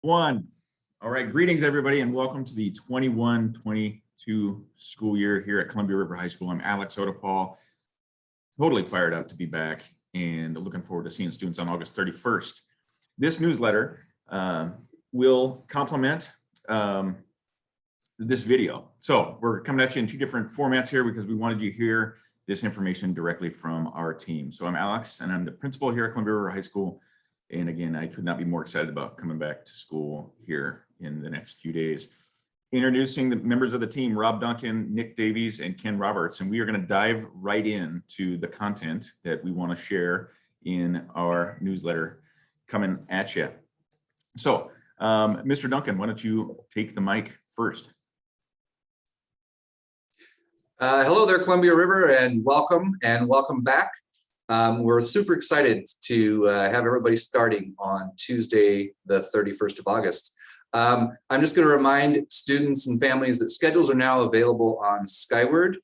One. All right, greetings everybody and welcome to the 21-22 school year here at Columbia River High School. I'm Alex Odepal, totally fired up to be back and looking forward to seeing students on August 31st. This newsletter will complement this video. So we're coming at you in two different formats here because we wanted you to hear this information directly from our team. So I'm Alex and I'm the principal here at Columbia River High School. And again, I could not be more excited about coming back to school here in the next few days. Introducing the members of the team, Rob Duncan, Nick Davies, and Ken Roberts. And we are going to dive right into the content that we want to share in our newsletter coming at you. So, Mr. Duncan, why don't you take the mic first? Hello there, Columbia River, and welcome back. We're super excited to have everybody starting on Tuesday, the 31st of August. I'm just going to remind students and families that schedules are now available on Skyward.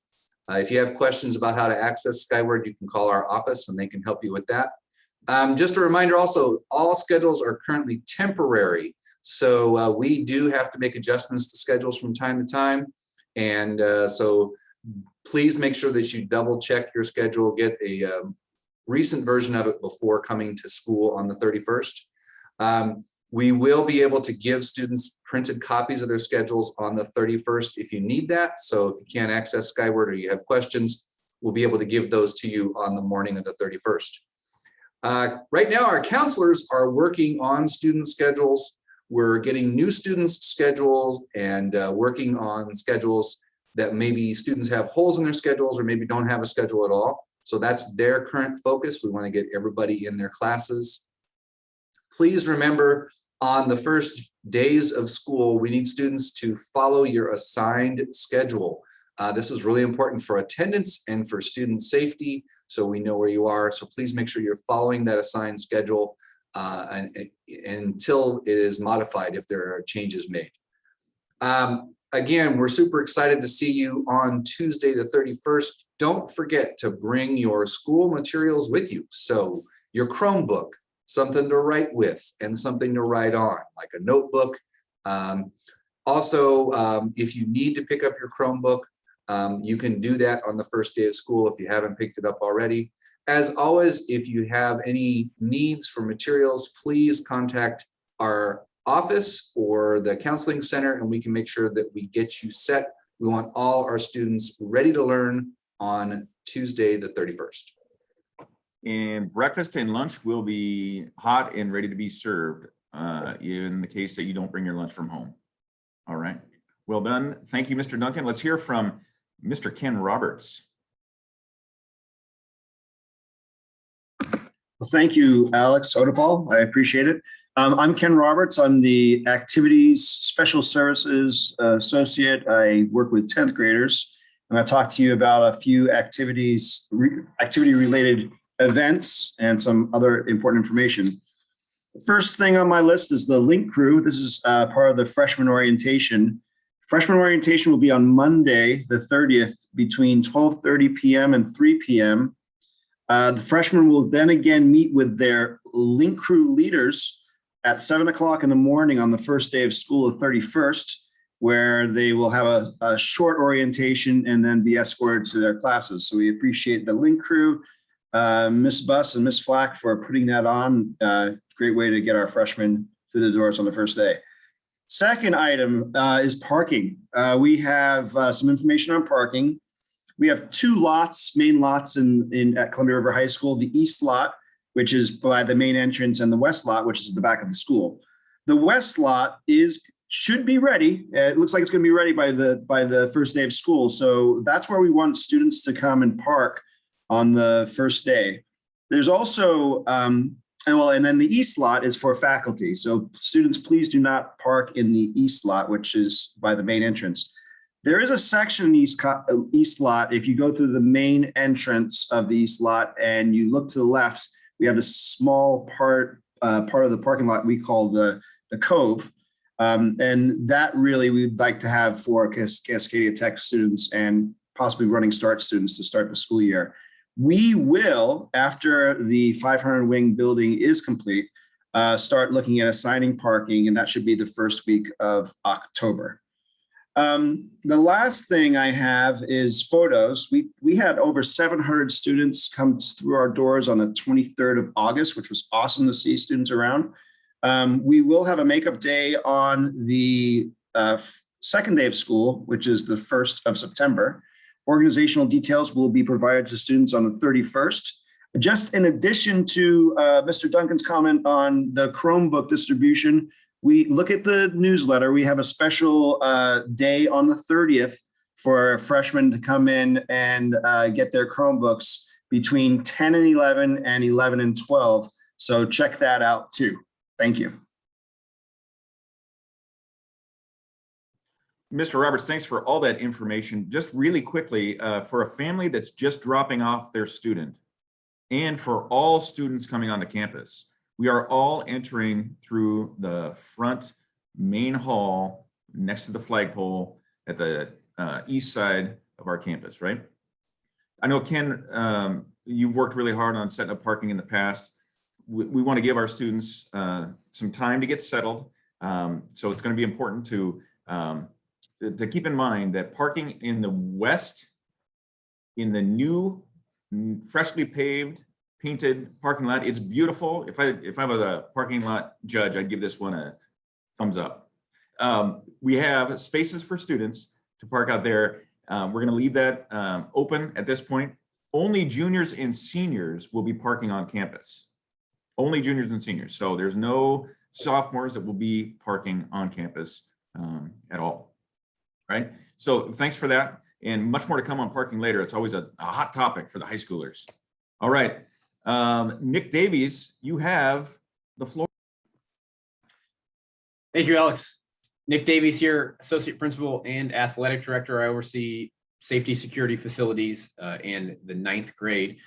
If you have questions about how to access Skyward, you can call our office and they can help you with that. Just a reminder also, all schedules are currently temporary. So we do have to make adjustments to schedules from time to time. And so please make sure that you double check your schedule, get a recent version of it before coming to school on the 31st. We will be able to give students printed copies of their schedules on the 31st if you need that. So if you can't access Skyward or you have questions, we'll be able to give those to you on the morning of the 31st. Right now, our counselors are working on student schedules. We're getting new students' schedules and working on schedules that maybe students have holes in their schedules or maybe don't have a schedule at all. So that's their current focus. We want to get everybody in their classes. Please remember, on the first days of school, we need students to follow your assigned schedule. This is really important for attendance and for student safety, so we know where you are. So please make sure you're following that assigned schedule until it is modified if there are changes made. Again, we're super excited to see you on Tuesday, the 31st. Don't forget to bring your school materials with you. So your Chromebook, something to write with and something to write on, like a notebook. Also, if you need to pick up your Chromebook, you can do that on the first day of school if you haven't picked it up already. As always, if you have any needs for materials, please contact our office or the counseling center and we can make sure that we get you set. We want all our students ready to learn on Tuesday, the 31st. And breakfast and lunch will be hot and ready to be served in the case that you don't bring your lunch from home. All right, well done. Thank you, Mr. Duncan. Let's hear from Mr. Ken Roberts. Well, thank you, Alex Odepal. I appreciate it. I'm Ken Roberts. I'm the Activities Special Services Associate. I work with 10th graders, and I talk to you about a few activity-related events and some other important information. The first thing on my list is the Link Crew. This is part of the freshman orientation. Freshman orientation will be on Monday, the 30th, between 12:30 p.m. and 3 p.m. The freshmen will then again meet with their Link Crew leaders at 7 o'clock in the morning on the first day of school, the 31st, where they will have a short orientation and then be escorted to their classes. So we appreciate the Link Crew, Miss Buss and Miss Flack for putting that on. Great way to get our freshmen through the doors on the first day. Second item is parking. We have some information on parking. We have two lots, main lots at Columbia River High School, the east lot, which is by the main entrance, and the west lot, which is the back of the school. The west lot should be ready. It looks like it's going to be ready by the first day of school. So that's where we want students to come and park on the first day. There's also, and then the east lot is for faculty. So students, please do not park in the east lot, which is by the main entrance. There is a section in the east lot. If you go through the main entrance of the east lot and you look to the left, we have this small part of the parking lot we call the Cove. And that really we'd like to have for Cascadia Tech students and possibly Running Start students to start the school year. We will, after the 500 wing building is complete, start looking at assigning parking, and that should be the first week of October. The last thing I have is photos. We had over 700 students come through our doors on the 23rd of August, which was awesome to see students around. We will have a makeup day on the second day of school, which is the 1st of September. Organizational details will be provided to students on the 31st. Just in addition to Mr. Duncan's comment on the Chromebook distribution, we look at the newsletter. We have a special day on the 30th for freshmen to come in and get their Chromebooks between 10 and 11 and 11 and 12. So check that out too. Thank you. Mr. Roberts, thanks for all that information. Just really quickly, for a family that's just dropping off their student and for all students coming onto campus, we are all entering through the front main hall next to the flagpole at the east side of our campus, right? I know, Ken, you've worked really hard on setting up parking in the past. We want to give our students some time to get settled. So it's going to be important to keep in mind that parking in the west, in the new freshly paved, painted parking lot, it's beautiful. If I was a parking lot judge, I'd give this one a thumbs up. We have spaces for students to park out there. We're going to leave that open at this point. Only juniors and seniors will be parking on campus. Only juniors and seniors. So there's no sophomores that will be parking on campus at all. Right? So thanks for that. And much more to come on parking later. It's always a hot topic for the high schoolers. All right. Nick Davies, you have the floor. Thank you, Alex. Nick Davies here, Associate Principal and Athletic Director. I oversee safety, security, facilities, and the 9th grade.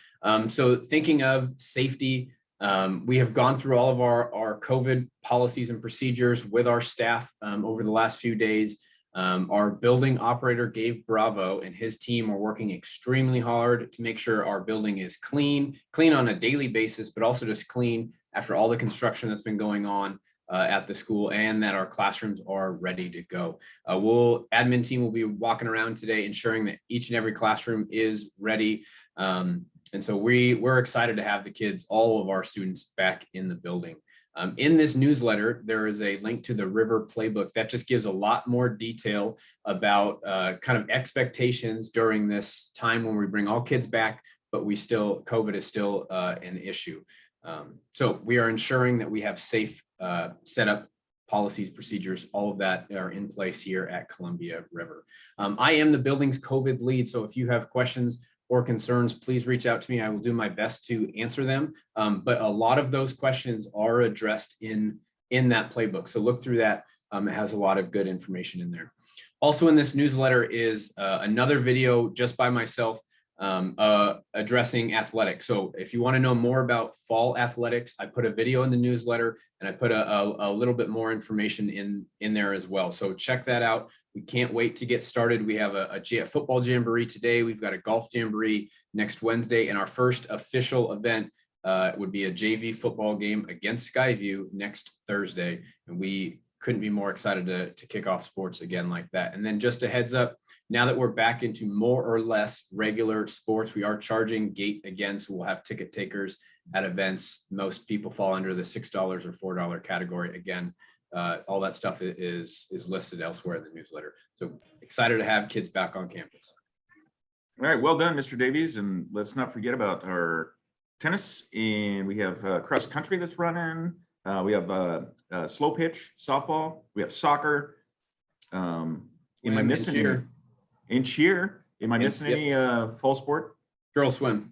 So thinking of safety, we have gone through all of our COVID policies and procedures with our staff over the last few days. Our building operator, Gabe Bravo, and his team are working extremely hard to make sure our building is clean on a daily basis, but also just clean after all the construction that's been going on at the school, and that our classrooms are ready to go. Admin team will be walking around today, ensuring that each and every classroom is ready. And so we're excited to have the kids, all of our students, back in the building. In this newsletter, there is a link to the River Playbook that just gives a lot more detail about kind of expectations during this time when we bring all kids back, but COVID is still an issue. So we are ensuring that we have safe setup policies, procedures, all of that are in place here at Columbia River. I am the building's COVID lead, so if you have questions or concerns, please reach out to me. I will do my best to answer them. But a lot of those questions are addressed in that playbook. So look through that. It has a lot of good information in there. Also in this newsletter is another video just by myself addressing athletics. So if you want to know more about fall athletics, I put a video in the newsletter, and I put a little bit more information in there as well. So check that out. We can't wait to get started. We have a football jamboree today. We've got a golf jamboree next Wednesday, and our first official event would be a JV football game against Skyview next Thursday. And we couldn't be more excited to kick off sports again like that. And then just a heads up, now that we're back into more or less regular sports, we are charging gate again. So we'll have ticket takers at events. Most people fall under the $6 or $4 category. Again, all that stuff is listed elsewhere in the newsletter. So excited to have kids back on campus. All right, well done, Mr. Davies. And let's not forget about our tennis, and we have cross country that's running. We have slow pitch, softball. We have soccer. Am I missing any? And cheer. Am I missing any fall sport? Girls swim.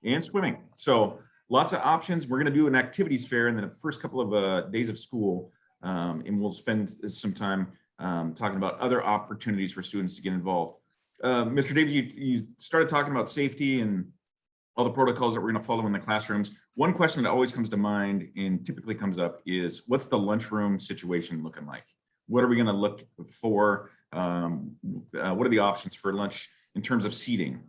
And swimming. So lots of options. We're going to do an activities fair in the first couple of days of school. And we'll spend some time talking about other opportunities for students to get involved. Mr. Davies, you started talking about safety and all the protocols that we're going to follow in the classrooms. One question that always comes to mind and typically comes up is, what's the lunchroom situation looking like? What are we going to look for? What are the options for lunch in terms of seating?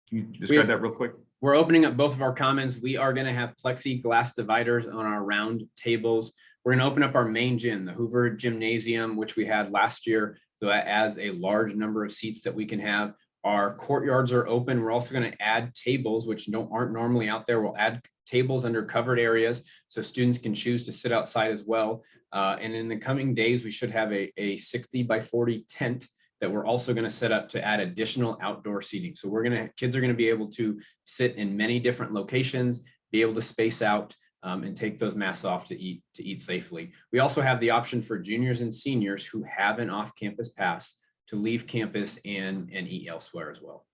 Can you describe that real quick? We're opening up both of our commons. We are going to have plexiglass dividers on our round tables. We're going to open up our main gym, the Hoover Gymnasium, which we had last year. So that adds a large number of seats that we can have. Our courtyards are open. We're also going to add tables, which aren't normally out there. We'll add tables under covered areas so students can choose to sit outside as well. And in the coming days, we should have a 60 by 40 tent that we're also going to set up to add additional outdoor seating. So kids are going to be able to sit in many different locations, be able to space out and take those masks off to eat safely. We also have the option for juniors and seniors who have an off-campus pass to leave campus and eat elsewhere as well.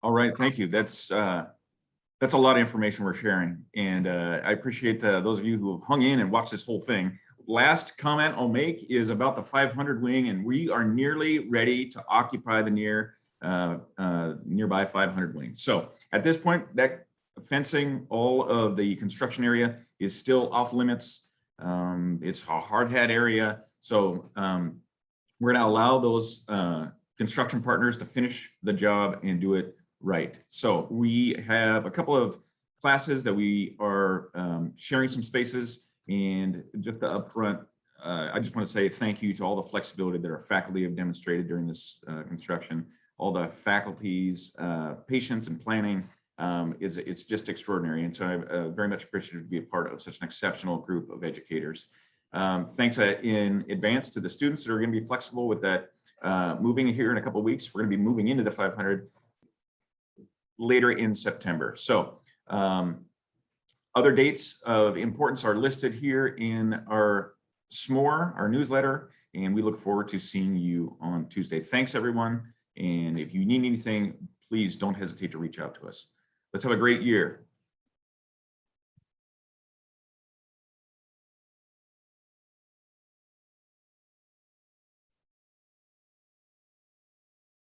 All right, thank you. That's a lot of information we're sharing, and I appreciate those of you who have hung in and watched this whole thing. Last comment I'll make is about the 500 wing, and we are nearly ready to occupy the nearby 500 wing. So at this point, that fencing, all of the construction area is still off limits. It's a hard hat area. So we're going to allow those construction partners to finish the job and do it right. So we have a couple of classes that we are sharing some spaces. And just up front, I just want to say thank you to all the flexibility that our faculty have demonstrated during this construction. All the faculty's patience and planning, it's just extraordinary. And so I'm very much appreciative to be a part of such an exceptional group of educators. Thanks in advance to the students that are going to be flexible with that. Moving here in a couple of weeks, we're going to be moving into the 500 later in September. So other dates of importance are listed here in our SMORE, our newsletter, and we look forward to seeing you on Tuesday. Thanks, everyone. And if you need anything, please don't hesitate to reach out to us. Let's have a great year.